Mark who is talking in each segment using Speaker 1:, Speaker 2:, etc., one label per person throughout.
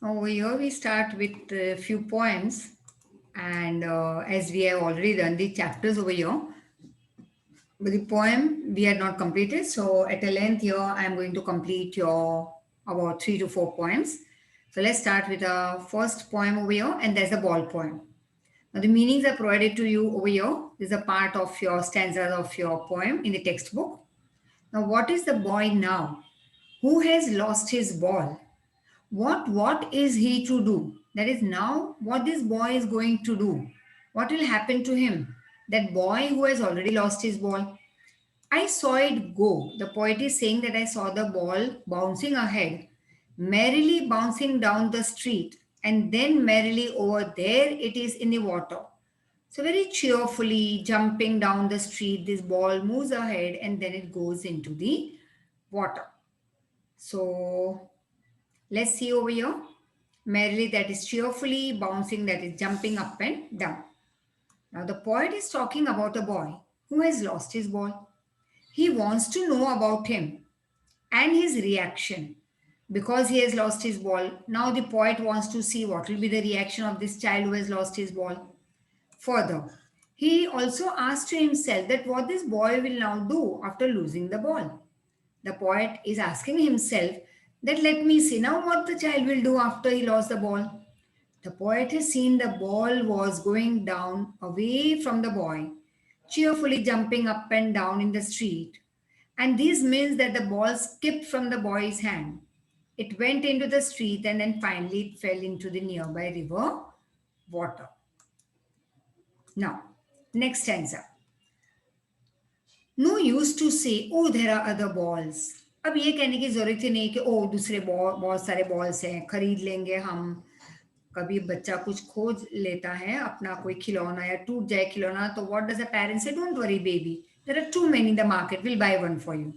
Speaker 1: Over here, we start with a few poems, and as we have already done the chapters over here, but the poem we had not completed. So, at a length here, I am going to complete your about 3 to 4 poems. So, let's start with our first poem over here, and that's the ball poem. Now, the meanings are provided to you over here. This is a part of your stanzas of your poem in the textbook. Now, what is the boy now who has lost his ball? What is he to do? That is now what this boy is going to do. What will happen to him? That boy who has already lost his ball. I saw it go. The poet is saying that I saw the ball bouncing ahead, merrily bouncing down the street, and then merrily over there it is in the water. So, very cheerfully jumping down the street, this ball moves ahead and then it goes into the water. So, let's see over here. Merrily, that is cheerfully, bouncing, that is jumping up and down. Now, the poet is talking about a boy who has lost his ball. He wants to know about him and his reaction because he has lost his ball. Now, the poet wants to see what will be the reaction of this child who has lost his ball. Further, he also asks to himself that what this boy will now do after losing the ball. The poet is asking himself that let me see now what the child will do after he lost the ball. The poet has seen the ball was going down away from the boy, cheerfully jumping up and down in the street. And this means that the ball skipped from the boy's hand. It went into the street and then finally it fell into the nearby river water. Now, next stanza. No use to say O there are other balls. अब ये कहने की जरूरत ही नहीं कि ओ दूसरे ball बहुत सारे बॉल्स हैं खरीद लेंगे हम. कभी बच्चा कुछ खोज लेता है अपना कोई खिलौना या टूट जाए खिलौना तो what does the parents say don't worry baby there are too many in the market will buy one for you.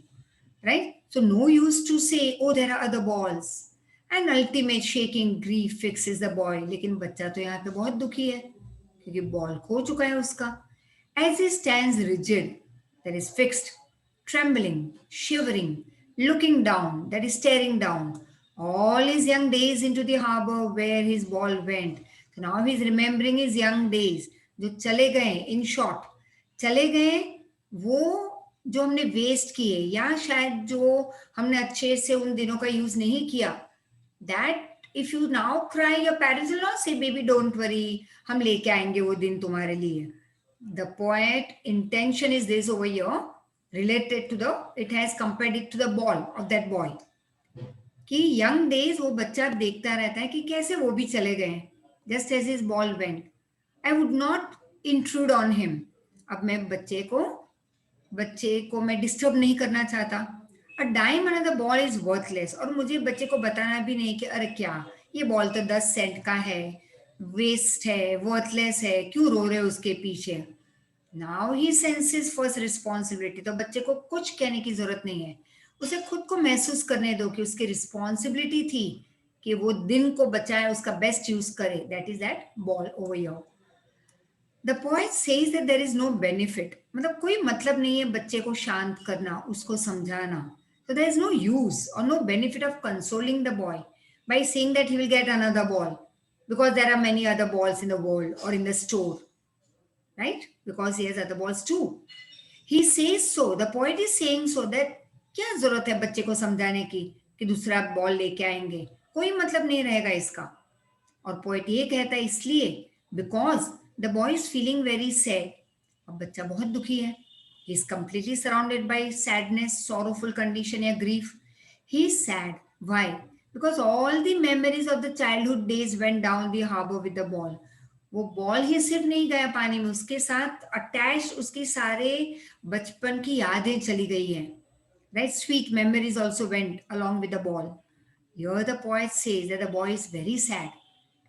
Speaker 1: Right so no use to say O there are other balls. And ultimate shaking grief fixes the boy. लेकिन बच्चा तो यहाँ पे बहुत दुखी है क्योंकि ball खो चुका है उसका. As he stands rigid, that is fixed, trembling, shivering, looking down, that is staring down, all his young days into the harbor where his ball went. So now he's remembering his young days, जो चले गए, in short, चले गए वो जो हमने waste किए या शायद जो हमने अच्छे से उन दिनों का यूज नहीं किया. That if you now cry your parents will not से बेबी डोंट वरी हम लेके आएंगे वो दिन तुम्हारे लिए. The poet intention is this over here related to the it has compared it to the ball of that boy कि young days वो बच्चा देखता रहता है कि कैसे वो भी चले गए just as his ball went. I would not intrude on him. अब मैं बच्चे को मैं डिस्टर्ब नहीं करना चाहता. A dime another ball is worthless. और मुझे बच्चे को बताना भी नहीं कि अरे क्या ये बॉल तो 10 सेंट का है, वेस्ट है, वर्थलेस है, क्यों रो रहे हो उसके पीछे. Now he senses first responsibility. तो बच्चे को कुछ कहने की जरूरत नहीं है. उसे खुद को महसूस करने दो कि उसकी रिस्पॉन्सिबिलिटी थी कि वो दिन को बचाए, उसका बेस्ट यूज करे. That is that ball over your. The point says that there is no benefit. मतलब कोई मतलब नहीं है बच्चे को शांत करना, उसको समझाना. So there is no use or no benefit of consoling the boy by saying that he will get another ball because there are many other balls in the world or in the store, right? Because he has other balls too. He says so. The poet is saying so that क्या जरूरत है बच्चे को समझाने की कि दूसरा ball लेके आएंगे, कोई मतलब नहीं रहेगा इसका. और पोएट ये कहता है इसलिए because the boy is feeling very sad. अब बच्चा बहुत दुखी है. He is completely surrounded by sadness, sorrowful condition या grief. He is sad. Why? Because all the memories of the childhood days went down the harbour with the ball. वो ball ही सिर्फ नहीं गया पानी में, उसके साथ अटैच उसकी सारे बचपन की यादें चली गई हैं. Right, sweet memories also went along with the ball. Here the poet says that the boy is very sad,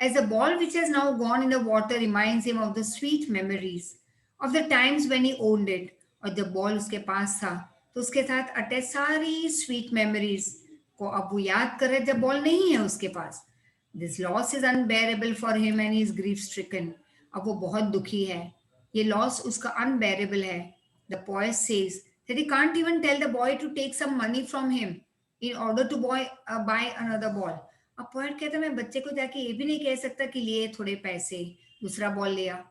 Speaker 1: as the ball which has now gone in the water reminds him of the sweet memories of the times when he owned it. और जब ball उसके पास था तो उसके साथ attach सारी sweet memories को अब वो याद कर रहा है जब बॉल नहीं है उसके पास. This loss is unbearable for him and he is grief stricken. अब वो बहुत दुखी है, ये लॉस उसका अनबेरेबल है. The poet says that he can't even tell the boy to take some money from him in order to buy another ball. अब poet कहता है मैं बच्चे को जाके ये भी नहीं कह सकता कि लिए थोड़े पैसे, दूसरा बॉल लिया.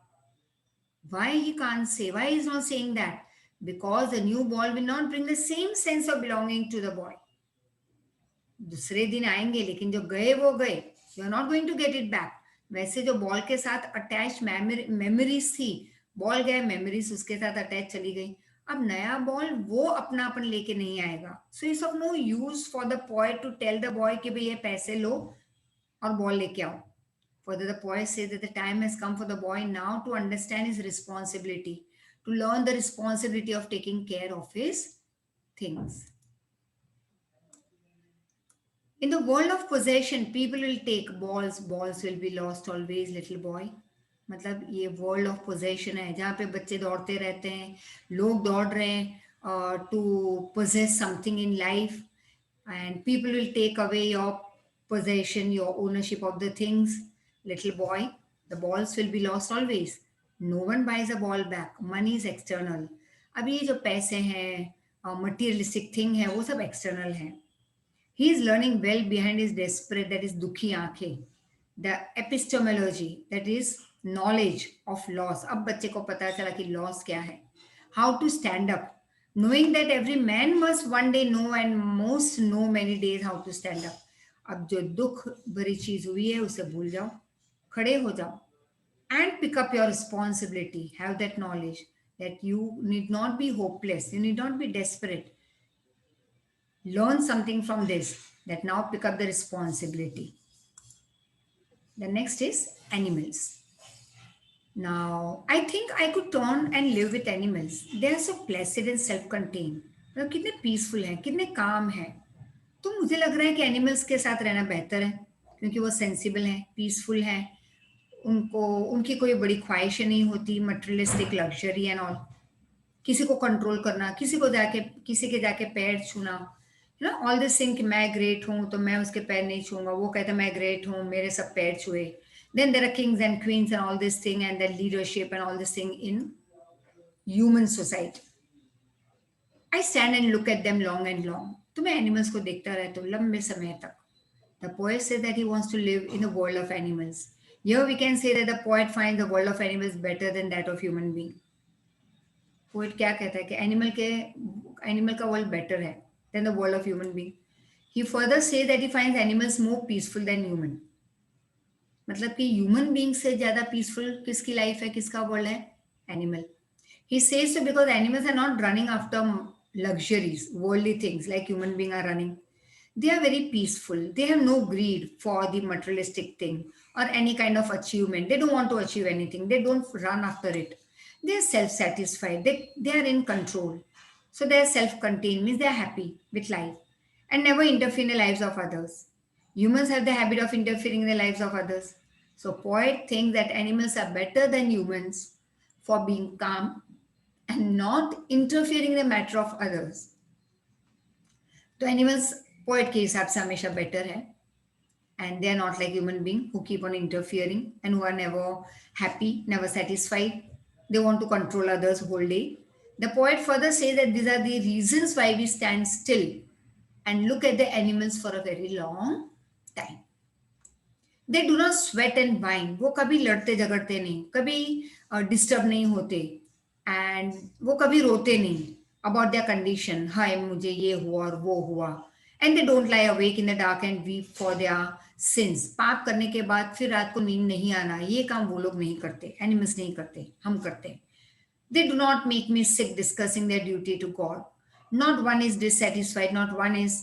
Speaker 1: Why he can't say? Why he's not saying that? Because the new ball will not bring the same sense of belonging to the boy. दूसरे दिन आएंगे लेकिन जो गए वो गए. You are not going to get it back. वैसे जो बॉल के साथ अटैच मेमोरीज थी, बॉल गए, मेमोरीज उसके साथ अटैच चली गई. अब नया बॉल वो अपनापन लेके नहीं आएगा. So it's of no use for the poet to tell the boy कि भाई ये पैसे लो और बॉल लेके आओ. Further, the poet says that the time has come for the boy now to understand his responsibility, to learn the responsibility of taking care of his things. In the world of possession, people will take balls, balls will be lost always, little boy. मतलब ये world of possession है जहाँ पे बच्चे दौड़ते रहते हैं, लोग दौड़ रहे हैं to possess something in life, and people will take away your possession, your ownership of the things. Little boy, the balls will be lost always. No one buys a ball back. Money is external. अब ये जो पैसे हैं, materialistic thing है, वो सब external है. He is learning well behind his desperate, that is दुखी आंखें. The epistemology, that is knowledge of loss. अब बच्चे को पता चला कि loss क्या है. How to stand up, knowing that every man must one day know and most know many days how to stand up. अब जो दुख भरी चीज हुई है उसे भूल जाओ, खड़े हो जाओ, and pick up your responsibility. Have that knowledge that you need not be hopeless, you need not be desperate. Learn something from this, that now pick up the responsibility. The next is animals. Now, I think I could turn and live with animals. They are so placid and self-contained. मतलब कितने peaceful हैं, कितने काम हैं. तो मुझे लग रहा है कि एनिमल्स के साथ रहना बेहतर है, क्योंकि वो सेंसिबल हैं, पीसफुल हैं, उनको उनकी कोई बड़ी ख्वाहिशें नहीं होती, मटेरियलिस्टिक लग्जरी एंड ऑल. किसी को कंट्रोल करना, किसी के जाके पैर छूना, you know all this thing कि मैं ग्रेट हूँ तो मैं उसके पैर नहीं छूंगा, वो कहता मैं ग्रेट हूँ मेरे सब पैर छुए. Then there are kings and queens and all this thing and the leadership and all this thing in human society. I stand and look at them long and long. तो मैं एनिमल्स को देखता रहता हूँ लंबे समय तक. The poet says that he wants to live in the world of animals. Here we can say that the poet finds the world of animals better than that of human being. Poet क्या कहता है कि animal का world better है than the world of human being. He further says that he finds animals more peaceful than human. मतलब कि human being से ज्यादा पीसफुल किसकी लाइफ है, किसका वर्ल्ड है, animal. He says so because animals are not running after luxuries, worldly things like human beings are running. They are very peaceful. They have no greed for the materialistic thing or any kind of achievement. They don't want to achieve anything. They don't run after it. They are self-satisfied. They are in control. So they are self-contained, means they are happy with life and never interfere in the lives of others. Humans have the habit of interfering in the lives of others. So poet thinks that animals are better than humans for being calm and not interfering in the matter of others. तो animals poet के हिसाब से हमेशा better है, and they are not like human beings who keep on interfering and who are never happy, never satisfied. They want to control others whole day. The poet further says that these are the reasons why we stand still and look at the animals for a very long time. They do not sweat and whine. वो कभी लड़ते झगड़ते नहीं, कभी disturb नहीं होते, and वो कभी रोते नहीं अबाउट देयर कंडीशन, हाय मुझे ये हुआ और वो हुआ. And they don't lie awake in the dark and weep for their since. पाप करने के बाद फिर रात को नींद नहीं आना, ये काम वो लोग नहीं करते, एनिमल्स नहीं करते, हम करते हैं. They do not make me sick discussing their duty to God. Not one is dissatisfied, not one is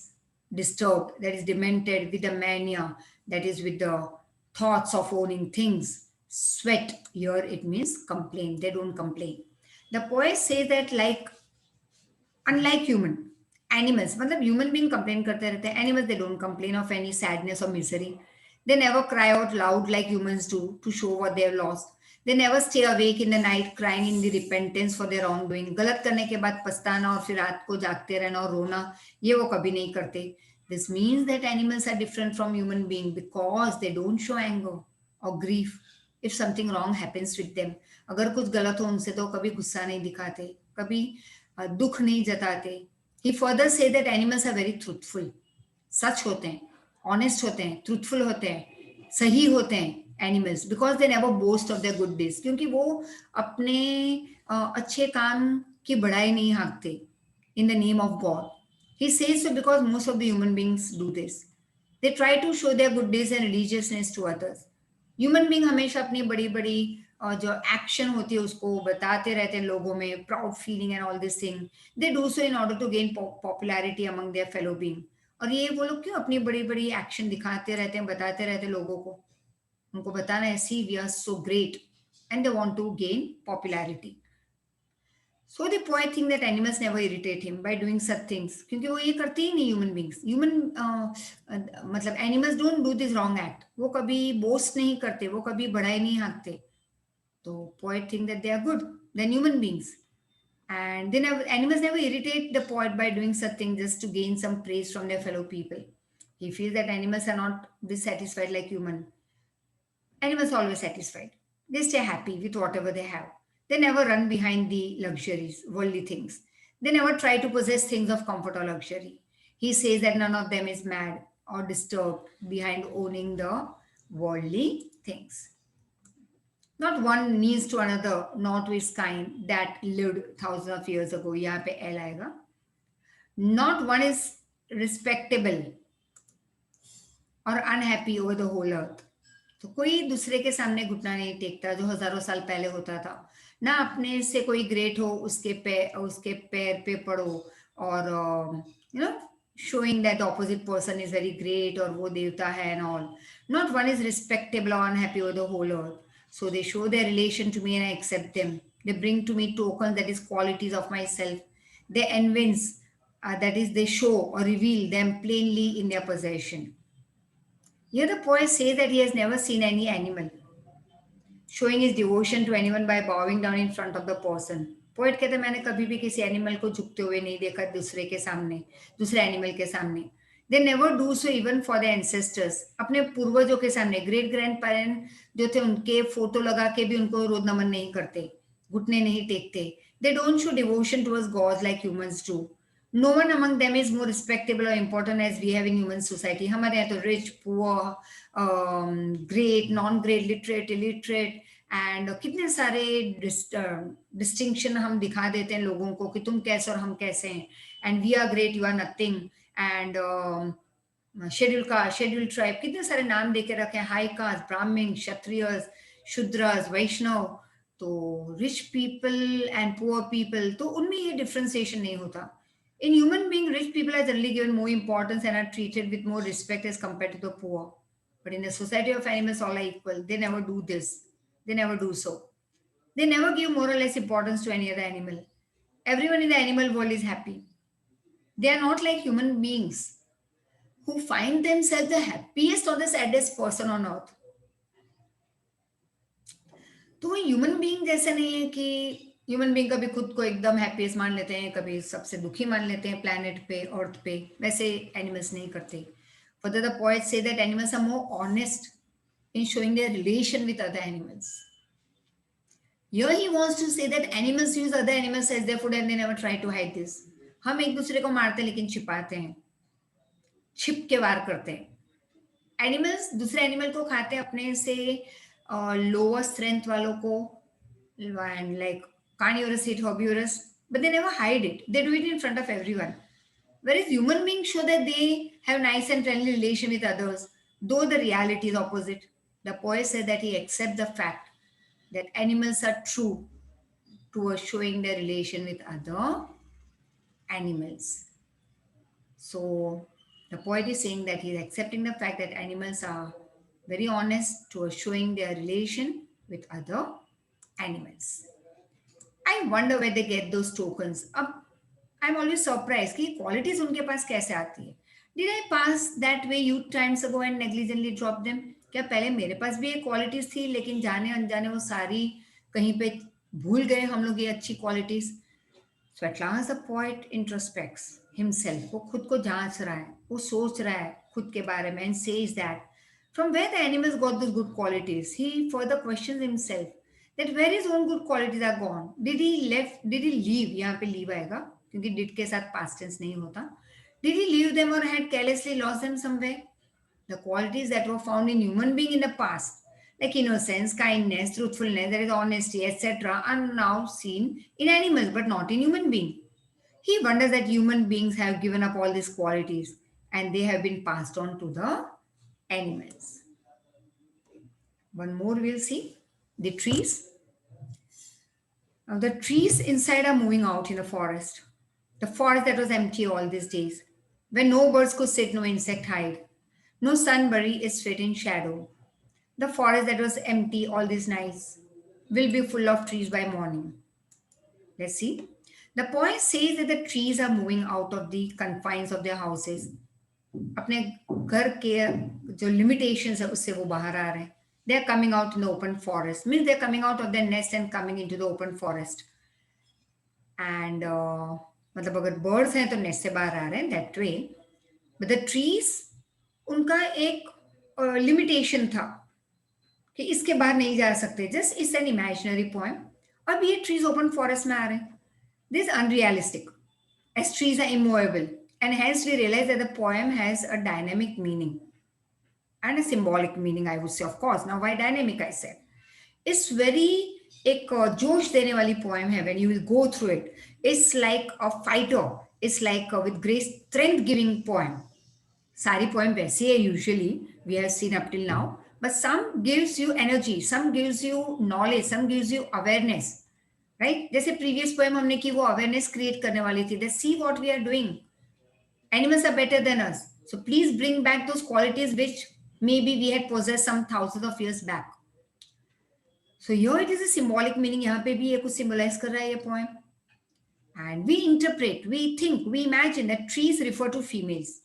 Speaker 1: disturbed, that is demented with the mania, that is with the thoughts of owning things. Sweat, here it means complain. They don't complain. The poet says that unlike human, animals, मतलब human being complain करते रहते हैं, animals they don't complain of any sadness or misery. They never cry out loud like humans do to show what they have lost. They never stay awake in the night crying in the repentance for their wrongdoing. गलत करने के बाद पछताना और फिर रात को जागते रहना और रोना, ये वो कभी नहीं करते. This means that animals are different from human beings because they don't show anger or grief if something wrong happens with them. अगर कुछ गलत हो उनसे तो कभी गुस्सा नहीं दिखाते, कभी दुख नहीं जताते. He further says that animals are very truthful. सच होते हैं ऑनेस्ट होते हैं, ट्रूथफुल होते हैं, सही होते हैं animals, because they never boast of their good days, क्योंकि वो अपने अच्छे काम की बड़ाई नहीं हाँकते in the name of God. He says so because most of the human beings do this. They try to show their good deeds and religiousness to others. Human being हमेशा अपनी बड़ी बड़ी जो एक्शन होती है उसको बताते रहते हैं लोगों में, proud feeling and all this thing. They do so in order to gain popularity among their fellow being. और ये वो लोग क्यों अपनी बड़ी बड़ी एक्शन दिखाते रहते हैं, बताते रहते हैं लोगों को. उनको बताना है, see we are so great, and they want to gain popularity. So the poet think that animals never irritate him by doing such things, क्योंकि वो ये करते ही नहीं ह्यूमन बींग्स. मतलब animals don't do this wrong act. वो कभी boast नहीं करते, वो कभी बड़ाई नहीं हाँकते. तो poet think that they are good than human beings, and they never, animals never irritate the poet by doing such things just to gain some praise from their fellow people. He feels that animals are not dissatisfied like human. Animals are always satisfied. They stay happy with whatever they have. They never run behind the luxuries, worldly things. They never try to possess things of comfort or luxury. He says that none of them is mad or disturbed behind owning the worldly things. Not one needs to another, nor to its kind that lived thousands of years ago. यहाँ पे L आएगा. Not one is respectable or unhappy over the whole earth. तो कोई दूसरे के सामने घुटना नहीं टेकता जो हजारों साल पहले होता था. ना अपने से कोई ग्रेट हो उसके पैर पे पड़ो, और you know showing that the opposite person is very great or वो देवता है and all. Not one is respectable or unhappy over the whole earth. So they show their relation to me and I accept them. They bring to me tokens, that is qualities of myself. They evince, that is they show or reveal them plainly in their possession. Here the poet says that he has never seen any animal showing his devotion to anyone by bowing down in front of the person. Poet कहते हैं मैंने कभी भी किसी animal को झुकते हुए नहीं देखा दूसरे के सामने, दूसरे एनिमल के सामने. They never do so even for the ancestors. अपने पूर्वजों के सामने, ग्रेट ग्रैंड पेरेंट जो थे उनके फोटो लगा के भी उनको रोज नमन नहीं करते, घुटने नहीं टेकते. They don't show devotion towards gods like humans do. No one among them is more respectable or important as we have in human society. हमारे यहाँ तो rich, poor, great, non-great, literate, illiterate, and कितने सारे distinction हम दिखा देते हैं लोगों को कि तुम कैसे और हम कैसे हैं. And we are great, you are nothing. And schedule tribe, कितने सारे नाम दे के रखे हैं. हाई कास्ट, ब्राह्मण, क्षत्रियस, शूद्रस, वैष्णव. तो rich people and poor people, तो उनमें ये डिफ्रेंसिएशन नहीं होता. In human being, rich people are generally given more importance and are treated with more respect as compared to the poor. But in the society of animals, all are equal. They never do this. They never do so. They never give more or less importance to any other animal. Everyone in the animal world is happy. They are not like human beings who find themselves the happiest or the saddest person on earth. तो human being जैसे नहीं है कि human being कभी खुद को एकदम happiest मान लेते हैं, कभी सबसे दुखी मान लेते हैं प्लैनेट पे, अर्थ पे. वैसे एनिमल्स नहीं करते. Further the poet say that animals are more honest in showing their relation with other animals. Here he wants to say that animals use other animals as their food and they never try to hide this. हम एक दूसरे को मारते हैं लेकिन छिपाते हैं, छिप के वार करते हैं. एनिमल्स दूसरे एनिमल को खाते हैं, अपने से लोअर स्ट्रेंथ वालों को, and like carnivorous eat herbivorous, but they never hide it. They do it in front of everyone. Whereas human beings show that they have nice and friendly relation with others, though the reality is opposite. The poet said that he accepts the fact that animals are true towards showing their relation with other animals. So the poet is saying that he is accepting the fact that animals are very honest towards showing their relation with other animals. I wonder where they get those tokens. अब I'm always surprised कि qualities उनके पास कैसे आती है. Did I pass that way youth times ago and negligently drop them? क्या पहले मेरे पास भी ये क्वालिटीज थी लेकिन जाने अनजाने वो सारी कहीं पे भूल गए हम लोग ये अच्छी qualities. So at last the poet introspects himself. वो खुद को जांच रहा है, वो सोच रहा है खुद के बारे में, and says that from where the animals got those good qualities. He further questions himself that where his own good qualities are gone. Did he leave? यहाँ पे leave आएगा क्योंकि did के साथ past tense नहीं होता. Did he leave them or had carelessly lost them somewhere? The qualities that were found in human being in the past, like innocence, kindness, truthfulness, there is honesty, etc., are now seen in animals but not in human being. He wonders that human beings have given up all these qualities and they have been passed on to the animals. One more we'll see, the trees. Now the trees inside are moving out in the forest. The forest that was empty all these days, where no birds could sit, no insect hide, no sun bury its feet in shadow. The forest that was empty all these nights will be full of trees by morning. Let's see. The poet says that the trees are moving out of the confines of their houses. अपने घर के जो limitations है उससे वो बाहर आ रहे हैं. They are coming out in the open forest. Means they are coming out of their nest and coming into the open forest. And मतलब अगर birds हैं तो nest से बाहर आ रहे हैं that way. But the trees उनका एक limitation था कि इसके बाहर नहीं जा सकते. Just it's an imaginary poem. अब ये trees open forest में आ रहे हैं. This is unrealistic, as trees are immovable, and hence we realize that the poem has a dynamic meaning and a symbolic meaning, I would say, of course. Now, why dynamic? I said it's very एक जोश देने वाली poem है. When you will go through it, it's like a fighter. It's like with great strength giving poem. सारी poem वैसी है usually we have seen up till now, but some gives you energy, some gives you knowledge, some gives you awareness. Right जैसे previous poem हमने की वो awareness create करने वाली थी that see what we are doing animals are better than us so please bring back those qualities which may be we had possess some thousands of years back so here it is a symbolic meaning यहाँ पे भी ये कुछ symbolize कर रहा है ये poem and we interpret we think we imagine that trees refer to females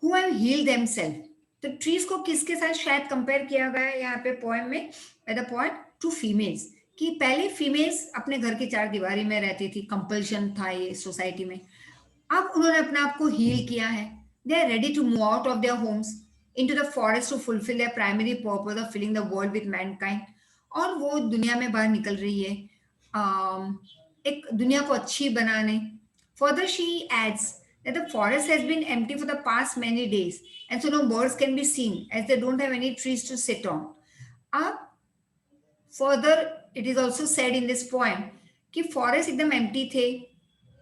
Speaker 1: who have healed themselves तो ट्रीज को किसके साथ शायद कंपेयर किया गया है यहाँ पे पोएम में by the poet to females कि पहले फीमेल्स अपने घर की चार दीवारी में रहती थी कंपल्शन था ये सोसाइटी में अब उन्होंने अपने आप को हील किया है they are ready to move out of their homes into the forest to fulfil their primary purpose of filling the world with mankind और वो दुनिया में बाहर निकल रही है एक दुनिया को अच्छी बनाने further she adds that the forest has been empty for the past many days and so no birds can be seen as they don't have any trees to sit on. Further it is also said in this poem कि forest एकदम empty थे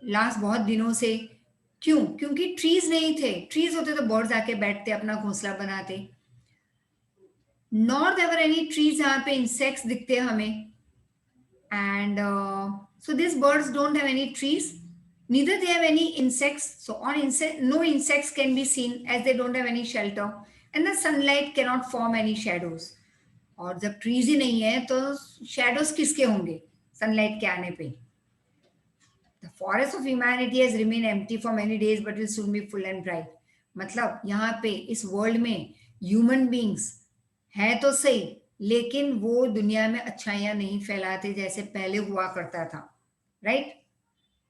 Speaker 1: last बहुत दिनों से क्यों क्योंकि trees नहीं थे ट्रीज होते तो बर्ड्स आके बैठते अपना घोंसला बनाते नॉट देवर एनी ट्रीज यहाँ पे इंसेक्ट्स दिखते हमें and so this birds don't have any trees neither they have any insects so no insects can be seen as they don't have any shelter and the sunlight cannot form any shadows और जब trees ही नहीं है तो shadows किसके होंगे sunlight के आने पे the forest of humanity has remain empty for many days but will soon be full and bright मतलब यहाँ पे इस वर्ल्ड में ह्यूमन बींग्स है तो सही लेकिन वो दुनिया में अच्छाइयां नहीं फैलाते जैसे पहले हुआ करता था राइट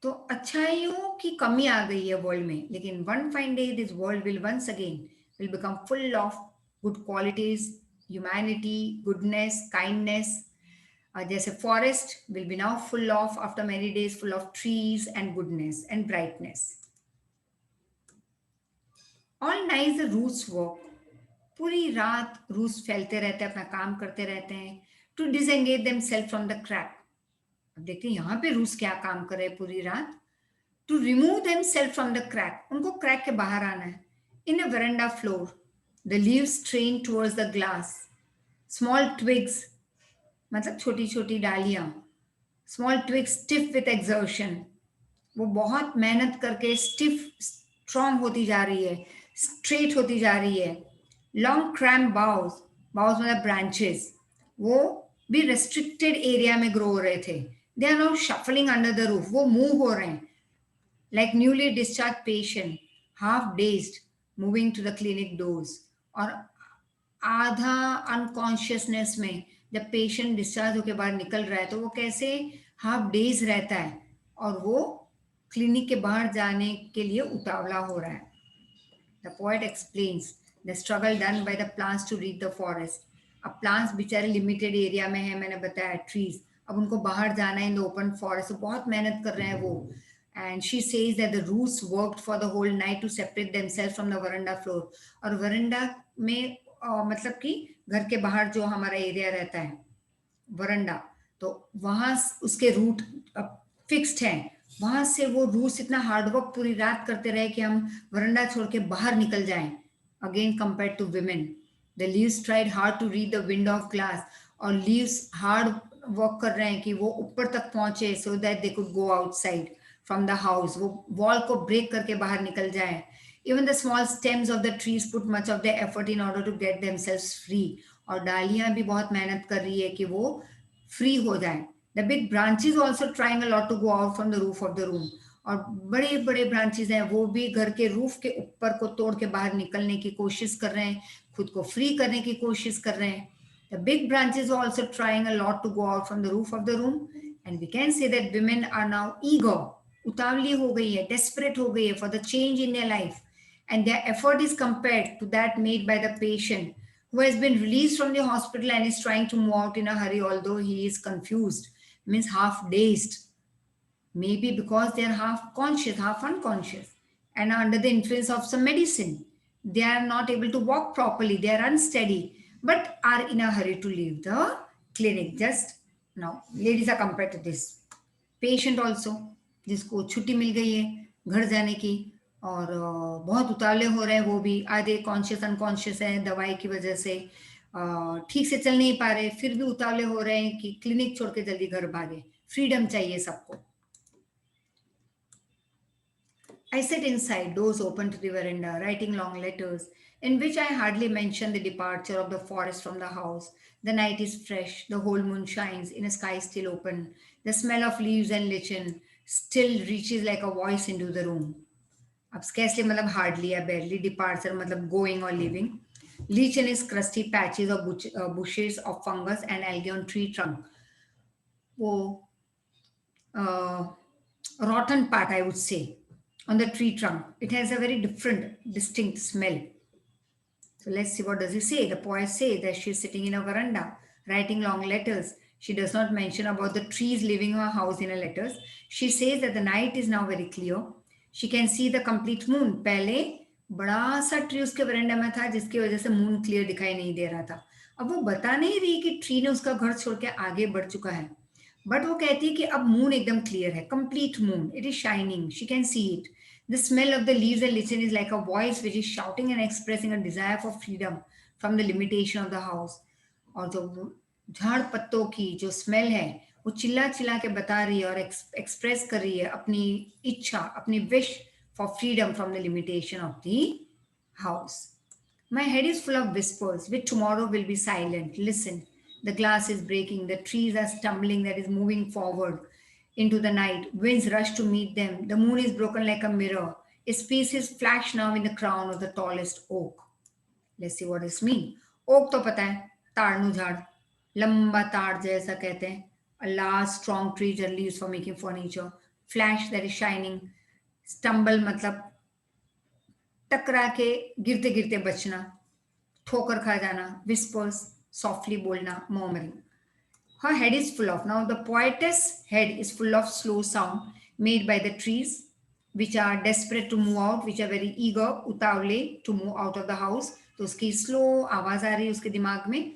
Speaker 1: तो अच्छाइयों की कमी आ गई है वर्ल्ड में लेकिन one fine day this world will once again will become full of good qualities humanity goodness kindness जैसे forest will be now full of after many days full of trees and goodness and brightness all night the roots work पूरी रात roots फैलते रहते हैं अपना काम करते रहते हैं to disengage themselves from the crack अब देखते हैं यहाँ पे रूस क्या काम कर रहे हैं पूरी रात to remove them self from the crack उनको क्रैक के बाहर आना है in a veranda floor the leaves strain towards the glass small twigs मतलब छोटी छोटी डालियां small twigs stiff with exertion वो बहुत मेहनत करके स्टिफ स्ट्रॉन्ग होती जा रही है स्ट्रेट होती जा रही है लॉन्ग क्रैम बाउज बाउज मतलब ब्रांचेस वो भी रेस्ट्रिक्टेड एरिया में ग्रो हो रहे थे they are not shuffling under the roof वो मूव हो रहे हैं like newly discharge patient half dazed moving to the clinic doors और आधा अनकॉन्शियसनेस में जब पेशेंट डिस्चार्ज होकर बाहर निकल रहा है तो वो कैसे हाफ डेज रहता है और वो क्लिनिक के बाहर जाने के लिए उतावला हो रहा है the poet explains the struggle done by the plants to reach the forest अब प्लांट्स बेचारे लिमिटेड एरिया में है मैंने बताया ट्रीज अब उनको बाहर जाना है इन द ओपन फॉरेस्ट बहुत मेहनत कर रहे हैं वो and she says that the roots worked for the whole night to separate themselves from the veranda floor. और veranda में मतलब कि घर के बाहर जो हमारा एरिया रहता है वरंडा, तो वहां उसके रूट फिक्स्ड हैं, वहां से वो रूट्स इतना हार्डवर्क पूरी रात करते रहे कि हम वरंडा छोड़ के बाहर निकल जाएं. Again compare to women, the leaves tried hard to reach the window of glass, और लीव्स हार्ड वर्क कर रहे हैं कि वो ऊपर तक पहुंचे so that they could go outside from the house, वो वॉल को ब्रेक करके बाहर निकल जाए. Even the small stems of the trees put much of the effort in order to get themselves free, और डालियां भी बहुत मेहनत कर रही है कि वो फ्री हो जाए. The big branches also trying a lot to go out from the roof of the room, और बड़े बड़े ब्रांचेस हैं वो भी घर के रूफ के ऊपर को तोड़ के बाहर निकलने की कोशिश कर रहे हैं, खुद को फ्री करने की कोशिश कर रहे हैं. The big branches also trying a lot to go out from the roof of the room, and we can say that women are now eager, उतावली हो गई है, डेस्परेट हो गई है for the change in their life, and their effort is compared to that made by the patient who has been released from the hospital and is trying to move out in a hurry, although he is confused, means half dazed, maybe because they are half conscious, half unconscious, and are under the influence of some medicine. They are not able to walk properly, they are unsteady, but are in a hurry to leave the clinic. Just now, ladies are compared to this patient also, जिसको छुट्टी मिल गई है घर जाने की, और बहुत उतावले हो रहे हैं, वो भी आधे कॉन्शियस अनकॉन्शियस है दवाई की वजह से, ठीक से चल नहीं पा रहे, फिर भी उतावले हो रहे हैं कि क्लिनिक छोड़ के जल्दी घर भागे, फ्रीडम चाहिए सबको. I sit inside, doors open to the veranda, writing long letters, in which I hardly mention the departure of the forest from the house. The night is fresh, the whole moon shines in a sky still open. The smell of leaves and lichen still reaches like a voice into the room. अब scarcely मतलब hardly या barely, departure मतलब going or leaving. Lichen is crusty patches of bushes of fungus and algae on tree trunk. वो rotten part, I would say, on the tree trunk. It has a very different, distinct smell. So let's see, what does he say? The poet says that she's sitting in a veranda, writing long letters. She does not mention about the trees leaving her house in her letters. She says that the night is now very clear. She can see the complete moon. पहले बड़ा सा tree उसके verandah में था जिसकी वजह से moon clear दिखाई नहीं दे रहा था. अब वो बता नहीं रही कि ट्री ने उसका घर छोड़ के आगे बढ़ चुका है, बट वो कहती है कि अब मून एकदम क्लियर है, complete moon, it is shining, she can see it. The smell of the leaves and lichen is like a voice which is shouting and expressing a desire for freedom from the limitation of the house. और जो झाड़ पत्तों की जो smell है वो चिल्ला चिल्ला के बता रही है और एक्सप्रेस कर रही है अपनी इच्छा, अपनी wish for freedom from the limitation of the house. My head is full of whispers, which tomorrow will be silent. Listen, the glass is breaking, the trees are stumbling, that is moving forward into the night. Winds rush to meet them. The moon is broken like a mirror. Its pieces flash now in the crown of the tallest oak. Let's see what this means. Oak तो पता है, ताड़नु झाड़, लंबा ताड़ जैसा कहते हैं. A large strong tree generally used for making furniture. Flash, that is shining. Stumble मतलब टकरा के गिरते गिरते बचना, ठोकर खा जाना. Whispers, softly बोलना, murmuring. Her head is full of, now the poetess' head is full of slow sound made by the trees, which are desperate to move out, which are very eager, उतावले, to move out of the house. तो उसकी slow आवाज आ रही है उसके दिमाग में.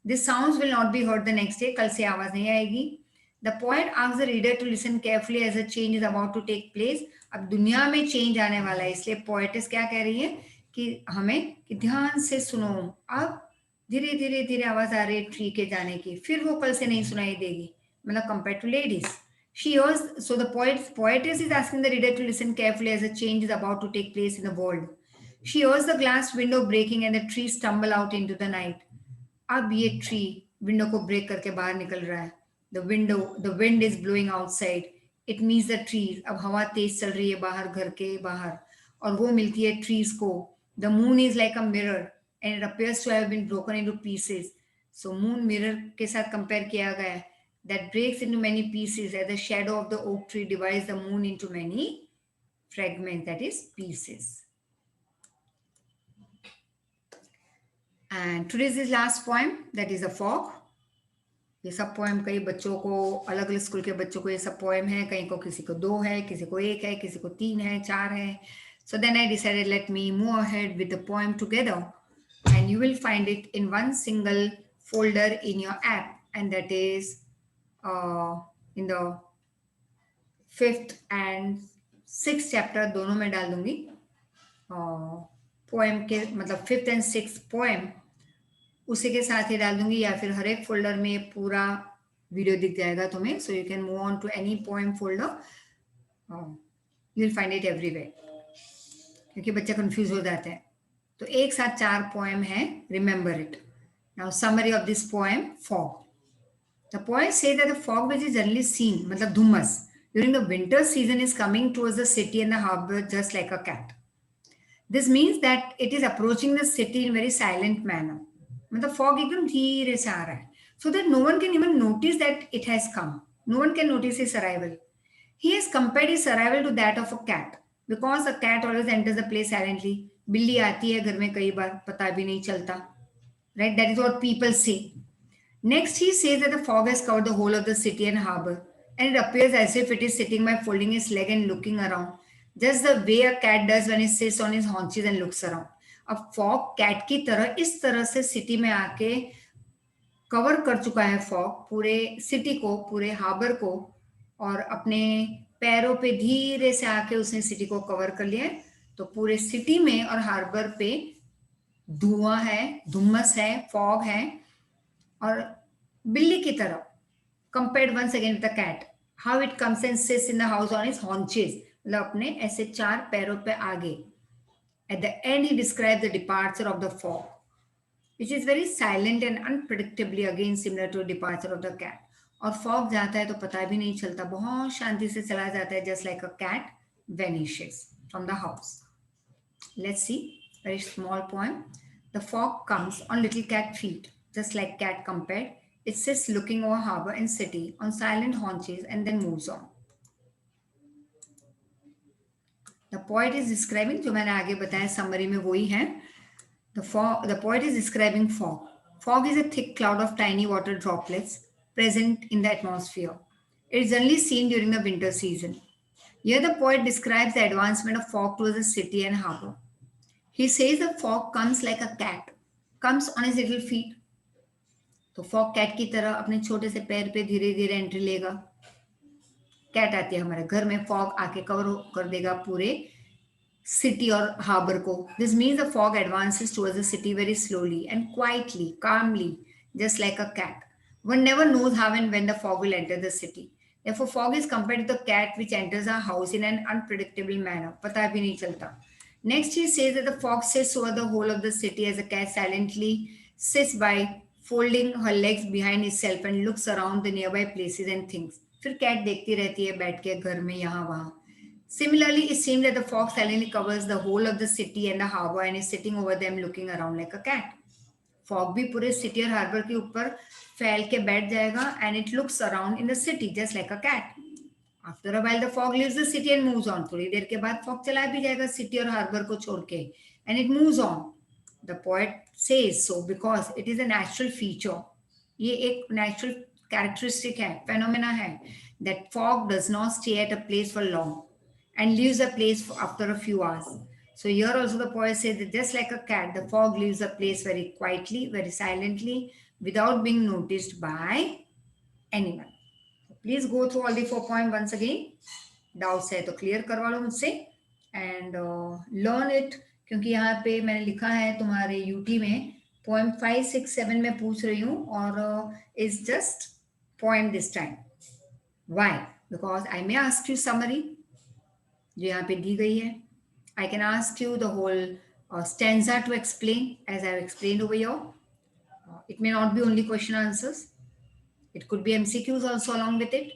Speaker 1: This sounds will not be heard the next day. कल से आवाज नहीं आएगी. The poet asks the reader to listen carefully as a change is about to take place. अब दुनिया में चेंज आने वाला है, इसलिए पोएटिस क्या कह रही है कि हमें कि ध्यान से सुनो. अब धीरे धीरे धीरे आवाज आ रही है ट्री के जाने की, फिर वो कल से नहीं सुनाई देगी. मतलब compare to ladies, she hears, so the poetess is asking the reader to listen carefully as a change is about to take place in the world. She hears the glass window breaking and the trees stumble out into the night. अब ये tree window को break करके बाहर निकल रहा है. The wind is blowing outside, it means the trees, अब हवा तेज चल रही है बाहर, घर के बाहर, और वो मिलती है ट्रीज को. The moon is like a mirror and it appears to have been broken into pieces. So moon mirror के साथ compare किया गया है, that breaks into many pieces as the shadow of the oak tree divides the moon into many fragments, that is pieces. And today's last poem, that is The Fog. ये सब poem कई बच्चों को, अलग अलग स्कूल के बच्चों को ये सब पोएम है, कहीं को किसी को 2 है, किसी को 1 है, किसी को 3 है, 4 है. So then I decided let me move ahead with the poem together, and you will find it in one single folder in your app, and that is in the 5th and 6th chapter दोनों में डाल दूंगी. Poem के मतलब 5th and 6th poem उसी के साथ ही डाल दूंगी, या फिर हर एक फोल्डर में पूरा वीडियो दिख जाएगा तुम्हें. So you can move on to any poem folder, you will find it everywhere, क्योंकि बच्चे कंफ्यूज हो जाते हैं. तो एक साथ 4 पोएम है, remember it. Now summary of this poem, fog. The poet say that the fog which is generally seen, मतलब Dumas, during the winter season is coming towards the city and the harbor just like a cat. This means that it is approaching the city in very silent manner. मतलब fog एकदम धीरे से आ रहा है, so that no one can even notice that it has come. No one can notice its arrival. He has compared his arrival to that of a cat, because a cat always enters the place silently. बिल्ली आती है घर में कई बार, पता भी नहीं चलता. Right? That is what people say. Next, he says that the fog has covered the whole of the city and harbor, and it appears as if it is sitting by folding its leg and looking around, just the way a cat does when it sits on his haunches and looks around. अब fog cat की तरह इस तरह से city में आके cover कर चुका है, फॉग पूरे सिटी को, पूरे हार्बर को, और अपने पैरों पे धीरे से आके उसने सिटी को कवर कर लिया है. तो पूरे सिटी में और हार्बर पे धुआं है, धुम्मस है, फॉग है, और बिल्ली की तरह, compared once again with the cat, how it comes and sits in the house on its haunches, मतलब अपने ऐसे 4 पैरों पे आगे. At the end he describes the departure of the fog, which is very silent and unpredictably again similar to departure of the cat. और fog जाता है तो पता भी नहीं चलता, बहुत शांति से चला जाता है, just like a cat vanishes from the house. Let's see, very small poem. The fog comes on little cat feet, just like cat compared. It sits looking over harbor and city on silent haunches and then moves on. The poet is describing, जो मैंने आगे बताया summary में वही है. The poet is describing fog. Fog is a thick cloud of tiny water droplets present in the atmosphere. It is generally seen during the winter season. Here the poet describes the advancement of fog towards the city and harbor. He says the fog comes like a cat, comes on his little feet. तो fog cat की तरह अपने छोटे से पैर पे धीरे धीरे एंट्री लेगा. कैट आती है हमारे घर में, फॉग आके कवर कर देगा पूरे सिटी और हार्बर को. This means the fog advances towards the city very slowly and quietly, calmly, just like a cat. One never knows how and when the fog will enter the city. Therefore, fog is compared to the cat which enters a house in an unpredictable manner. पता भी नहीं चलता. Next, he says that the fog sits over the whole of the city as a cat silently sits by folding her legs behind itself and looks around the nearby places and things. फिर cat देखती रहती है बैठ के घर में यहाँ वहाँ. Similarly, it seems that the fog silently covers the whole of the city and the harbor and is sitting over them looking around like a cat. Fog भी पूरे सिटी और हार्बर के ऊपर फैल के बैठ जाएगा, and it looks around in the city just like a cat. After a while, the fog leaves the city and moves on. थोड़ी देर के बाद फॉग चला भी जाएगा सिटी और हार्बर को छोड़ के, and it moves on. The poet says so because it is a natural feature. ये एक natural characteristic है, phenomena है, that fog does not stay at a place for long and leaves a place after a few hours. So here also the poet says that just like a cat, the fog leaves a place very quietly, very silently, without being noticed by anyone. Please go through all the 4 points once again. Doubts है तो clear करवा लो मुझसे, and learn it. क्योंकि यहाँ पे मैंने लिखा है तुम्हारे यूटी में पोएम 5, 6, 7 में पूछ रही हूँ, और is just poem this time. Why? Because I may ask you summary जो यहाँ पे दी गई है. I can ask you the whole stanza to explain as I have explained over here. It may not be only question answers. It could be MCQs also along with it.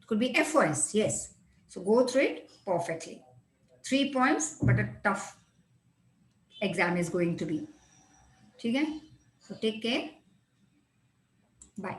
Speaker 1: It could be FOS, yes. So go through it perfectly. 3 points, but a tough exam is going to be. ठीक है? So take care. Bye.